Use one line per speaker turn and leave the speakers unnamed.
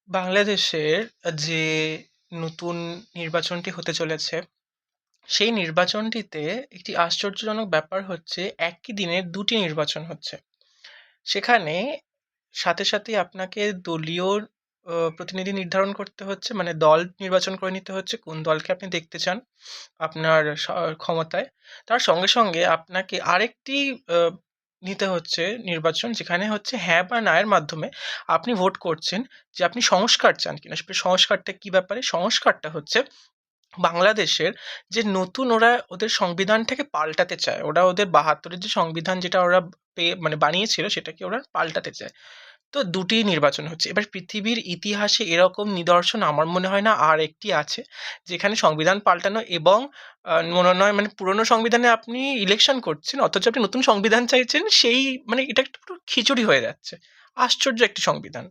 বাংলাদেশের যে নতুন নির্বাচনটি হতে চলেছে, সেই নির্বাচনটিতে একটি আশ্চর্যজনক ব্যাপার হচ্ছে একই দিনে ২টি নির্বাচন হচ্ছে। সেখানে সাথে সাথেই আপনাকে দলীয় প্রতিনিধি নির্ধারণ করতে হচ্ছে, মানে দল নির্বাচন করে নিতে হচ্ছে কোন দলকে আপনি দেখতে চান আপনার ক্ষমতায়। তার সঙ্গে সঙ্গে আপনাকে আরেকটি নিতে হচ্ছে নির্বাচন, যেখানে হচ্ছে হ্যাঁ বা না এর মাধ্যমে আপনি ভোট করছেন যে আপনি সংস্কার চান কিনা। সংস্কারটা কি ব্যাপারে? সংস্কারটা হচ্ছে বাংলাদেশের যে নতুন ওরা ওদের সংবিধানটাকে পাল্টাতে চায়। ওরা ওদের ৭২-এর যে সংবিধান যেটা ওরা মানে বানিয়েছিল সেটাকে ওরা পাল্টাতে চায়। তো ২টি নির্বাচন হচ্ছে। এবার পৃথিবীর ইতিহাসে এরকম নিদর্শন আমার মনে হয় না আর একটি আছে, যেখানে সংবিধান পাল্টানো এবং মনে নয় মানে পুরনো সংবিধানে আপনি ইলেকশন করছেন, অথচ আপনি নতুন সংবিধান চাইছেন, সেই মানে এটা একটা পুরো খিচুড়ি হয়ে যাচ্ছে। আশ্চর্য একটি সংবিধান।